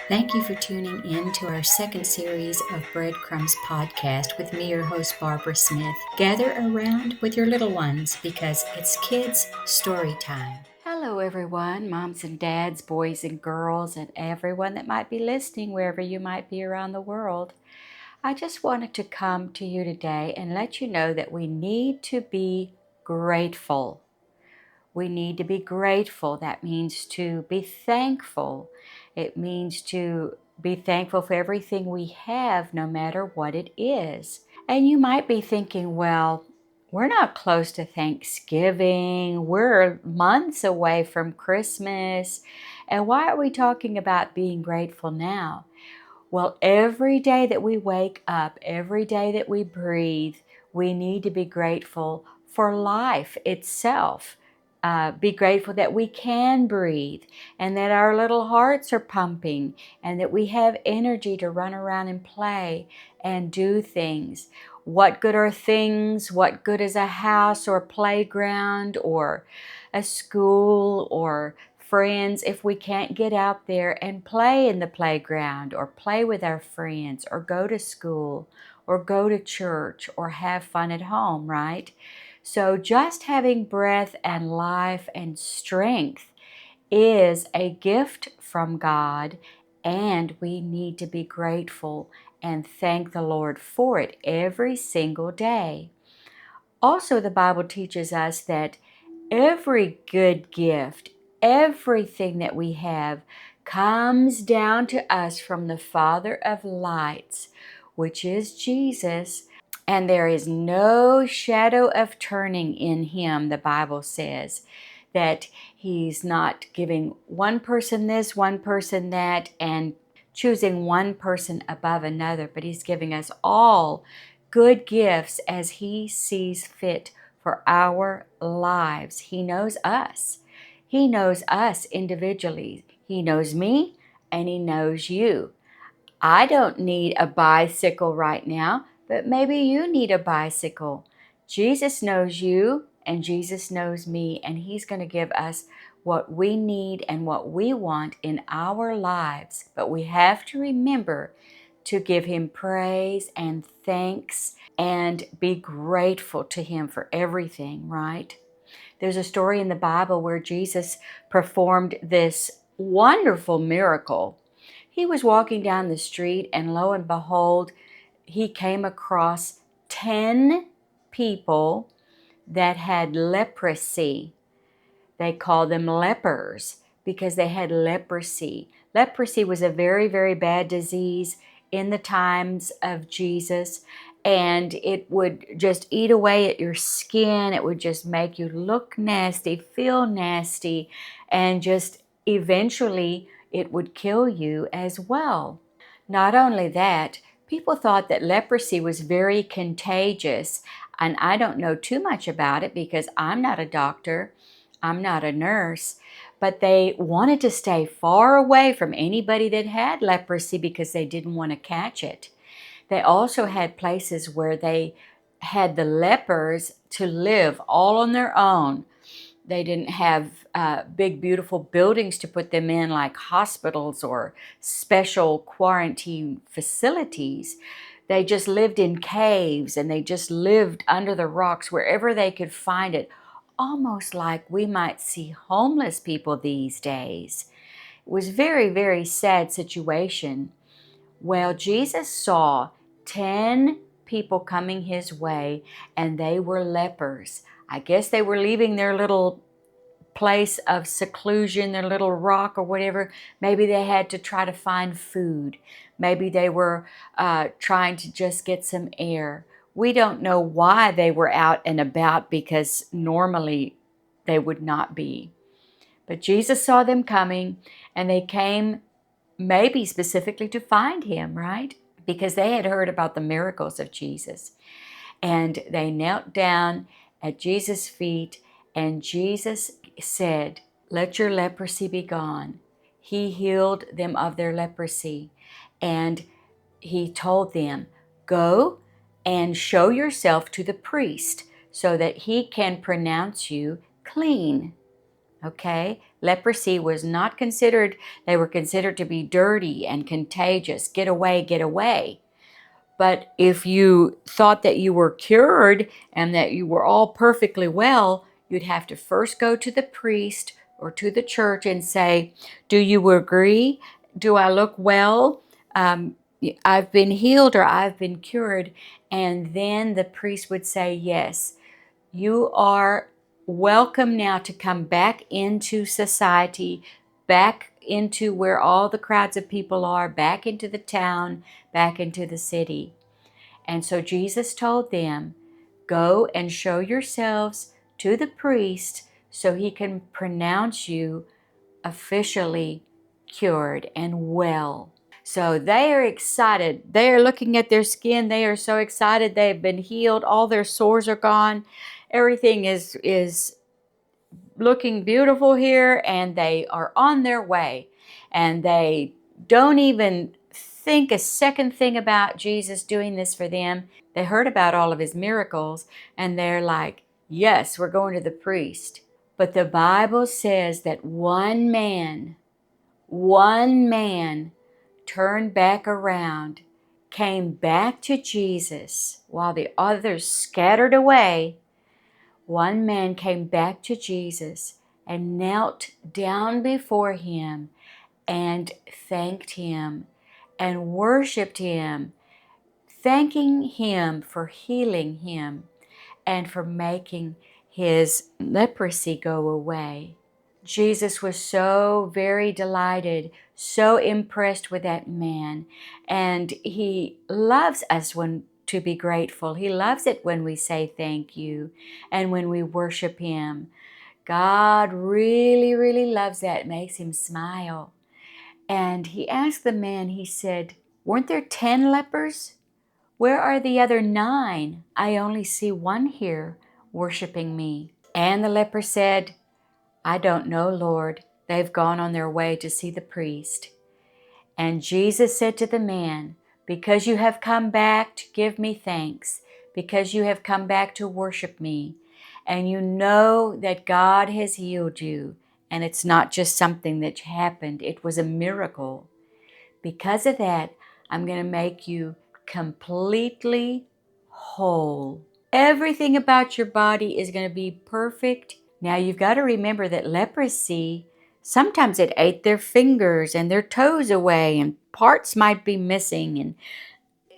Thank you for tuning in to our second series of Breadcrumbs podcast with me, your host, Barbara Smith. Gather around with your little ones because it's kids' story time. Hello, everyone, moms and dads, boys and girls, and everyone that might be listening wherever you might be around the world. I just wanted to come to you today and let you know that we need to be grateful. We need to be grateful. That means to be thankful. It means to be thankful for everything we have, no matter what it is. And you might be thinking, well, we're not close to Thanksgiving. We're months away from Christmas. And why are we talking about being grateful now? Well, every day that we wake up, every day that we breathe, we need to be grateful for life itself. Be grateful that we can breathe and that our little hearts are pumping and that we have energy to run around and play and do things. What good are things? What good is a house or a playground or a school or friends if we can't get out there and play in the playground or play with our friends or go to school or go to church or have fun at home, right? So just having breath and life and strength is a gift from God, and we need to be grateful and thank the Lord for it every single day. Also, the Bible teaches us that every good gift, everything that we have, comes down to us from the Father of lights, which is Jesus. And there is no shadow of turning in him, the Bible says. That he's not giving one person this, one person that, and choosing one person above another, but he's giving us all good gifts as he sees fit for our lives. He knows us. He knows us individually. He knows me and he knows you. I don't need a bicycle right now, but maybe you need a bicycle. Jesus knows you and Jesus knows me, and he's going to give us what we need and what we want in our lives. But we have to remember to give him praise and thanks and be grateful to him for everything, right? There's a story in the Bible where Jesus performed this wonderful miracle. He was walking down the street, and lo and behold, he came across 10 people that had leprosy. They called them lepers because they had leprosy. Leprosy was a very, very bad disease in the times of Jesus, and it would just eat away at your skin. It would just make you look nasty, feel nasty, and just eventually it would kill you as well. Not only that, people thought that leprosy was very contagious, and I don't know too much about it because I'm not a doctor, I'm not a nurse, but they wanted to stay far away from anybody that had leprosy because they didn't want to catch it. They also had places where they had the lepers to live all on their own. They didn't have big, beautiful buildings to put them in, like hospitals or special quarantine facilities. They just lived in caves, and they just lived under the rocks wherever they could find it, almost like we might see homeless people these days. It was a very, very sad situation. Well, Jesus saw 10 people coming his way, and they were lepers. I guess they were leaving their little place of seclusion, their little rock or whatever. Maybe they had to try to find food. Maybe they were trying to just get some air. We don't know why they were out and about because normally they would not be. But Jesus saw them coming, and they came maybe specifically to find him, right? Because they had heard about the miracles of Jesus. And they knelt down at Jesus' feet, and Jesus said, "Let your leprosy be gone." He healed them of their leprosy, and he told them, "Go and show yourself to the priest so that he can pronounce you clean." Okay? Leprosy was not considered, they were considered to be dirty and contagious. Get away, get away. But if you thought that you were cured and that you were all perfectly well, you'd have to first go to the priest or to the church and say, do you agree? Do I look well? I've been healed or I've been cured. And then the priest would say, yes, you are welcome now to come back into society, back into where all the crowds of people are, back into the town, back into the city. And so Jesus told them, go and show yourselves to the priest so he can pronounce you officially cured and well. So they are excited. They are looking at their skin. They are so excited. They have been healed. All their sores are gone. Everything is looking beautiful here, and they are on their way. And they don't even think a second thing about Jesus doing this for them. They heard about all of his miracles, and they're like, yes, we're going to the priest. But the Bible says that one man turned back around, came back to Jesus while the others scattered away. One man came back to Jesus and knelt down before him and thanked him and worshiped him, thanking him for healing him and for making his leprosy go away. Jesus was so very delighted, so impressed with that man. And he loves us to be grateful. He loves it when we say thank you and when we worship him. God really, really loves that. It makes him smile. And he asked the man, he said, weren't there 10 lepers? Where are the other 9? I only see one here worshiping me. And the leper said, I don't know, Lord. They've gone on their way to see the priest. And Jesus said to the man, because you have come back to give me thanks, because you have come back to worship me, and you know that God has healed you, and it's not just something that happened, it was a miracle. Because of that, I'm going to make you completely whole. Everything about your body is going to be perfect. Now you've got to remember that leprosy, sometimes it ate their fingers and their toes away, and parts might be missing, and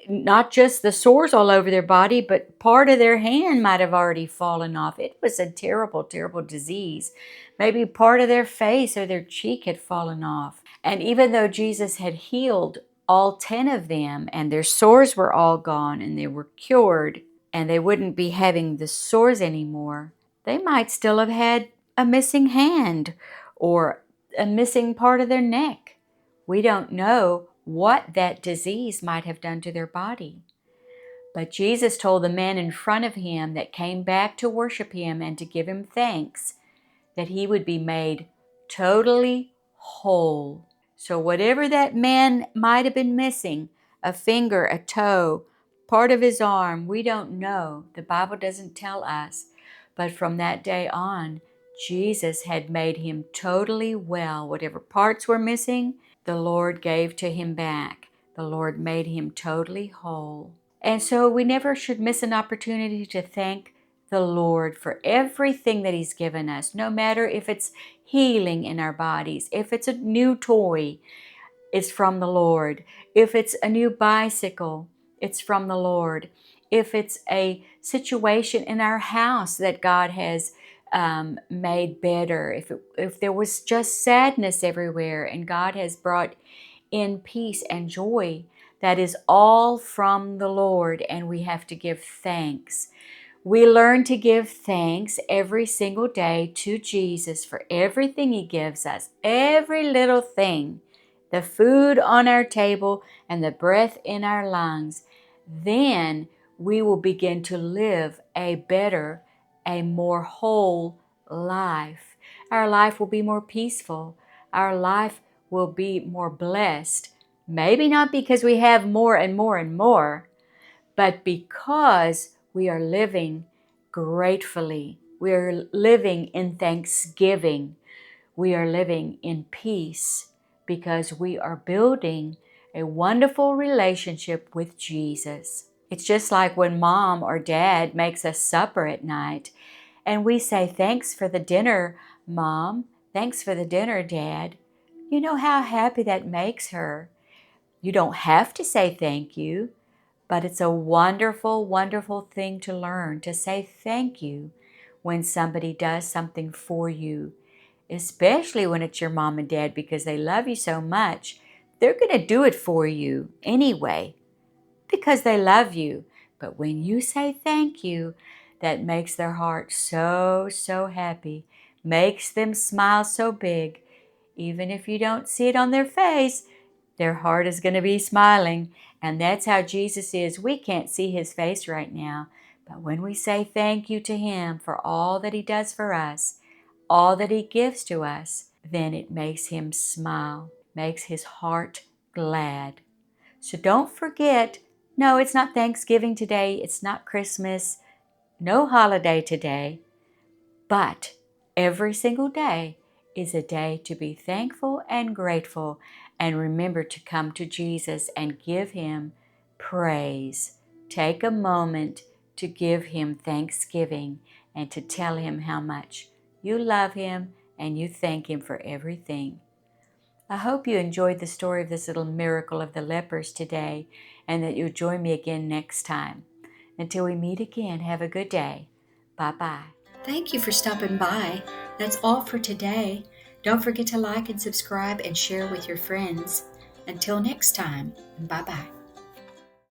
not just the sores all over their body, but part of their hand might have already fallen off. It was a terrible, terrible disease. Maybe part of their face or their cheek had fallen off. And even though Jesus had healed all 10 of them and their sores were all gone and they were cured and they wouldn't be having the sores anymore, they might still have had a missing hand or a missing part of their neck. We don't know what that disease might have done to their body. But Jesus told the man in front of him that came back to worship him and to give him thanks that he would be made totally whole. So whatever that man might have been missing, a finger, a toe, part of his arm, we don't know. The Bible doesn't tell us. But from that day on, Jesus had made him totally well. Whatever parts were missing, the Lord gave to him back. The Lord made him totally whole. And so we never should miss an opportunity to thank the Lord for everything that he's given us, no matter if it's healing in our bodies, if it's a new toy, it's from the Lord. If it's a new bicycle, it's from the Lord. If it's a situation in our house that God has made better, if there was just sadness everywhere and God has brought in peace and joy, that is all from the Lord, and we have to give thanks. We learn to give thanks every single day to Jesus for everything he gives us, every little thing, the food on our table and the breath in our lungs. Then we will begin to live a better, a more whole life. Our life will be more peaceful. Our life will be more blessed. Maybe not because we have more and more and more, but because we are living gratefully. We are living in thanksgiving. we are living in peace because we are building a wonderful relationship with Jesus. It's just like when Mom or Dad makes us supper at night and we say, "Thanks for the dinner, Mom. Thanks for the dinner, Dad." You know how happy that makes her. You don't have to say thank you, but it's a wonderful, wonderful thing to learn to say thank you when somebody does something for you, especially when it's your mom and dad, because they love you so much. They're going to do it for you anyway because they love you. But when you say thank you, that makes their heart so, so happy, makes them smile so big. Even if you don't see it on their face, their heart is going to be smiling. And that's how Jesus is. We can't see his face right now. But when we say thank you to him for all that he does for us, all that he gives to us, then it makes him smile, makes his heart glad. So don't forget, no, it's not Thanksgiving today. It's not Christmas. No holiday today. But every single day is a day to be thankful and grateful, and remember to come to Jesus and give him praise. Take a moment to give him thanksgiving and to tell him how much you love him and you thank him for everything. I hope you enjoyed the story of this little miracle of the lepers today and that you'll join me again next time. Until we meet again, have a good day. Bye-bye. Thank you for stopping by. That's all for today. Don't forget to like and subscribe and share with your friends. Until next time, bye-bye.